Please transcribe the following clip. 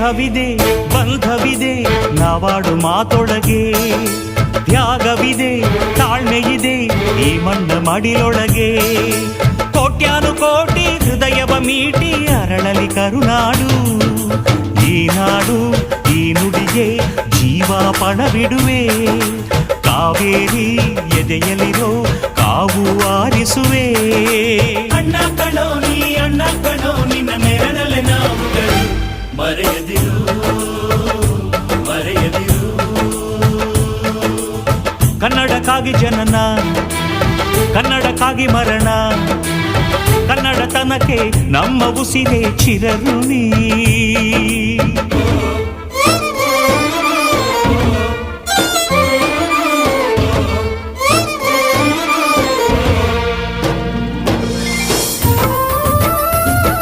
ಸ್ನೇಹವಿದೆ ಬಂಧವಿದೆ ನಾವಾಡು ಮಾತೊಳಗೆ, ತ್ಯಾಗವಿದೆ ತಾಳ್ಮೆಯಿದೆ ಈ ಮಣ್ಣ ಮಡಿಲೊಳಗೆ. ಕೋಟ್ಯಾನು ಕೋಟಿ ಹೃದಯವ ಮೀಟಿ ಅರಳಲಿ ಕರುನಾಡು, ಈ ನಾಡು ಈ ನುಡಿಗೆ ಜೀವ ಪಣವಿಡುವೆ. ಕಾವೇರಿ ಎದೆಯಲಿರೋ ಕಾವು ಆರಿಸುವೆ. ಅಣ್ಣ ಕಣೋ ನೀ ಅಣ್ಣ ಕಣೋ ನಿನ್ನ ನೆರಳಲೆ ನಾವುಗಳು, ಮರೆಯದಿರು ಮರೆಯದಿರು. ಕನ್ನಡಕ್ಕಾಗಿ ಜನನ ಕನ್ನಡಕ್ಕಾಗಿ ಮರಣ, ಕನ್ನಡತನಕ್ಕೆ ನಮ್ಮ ಉಸಿರೇ ಚಿರಋಣಿ.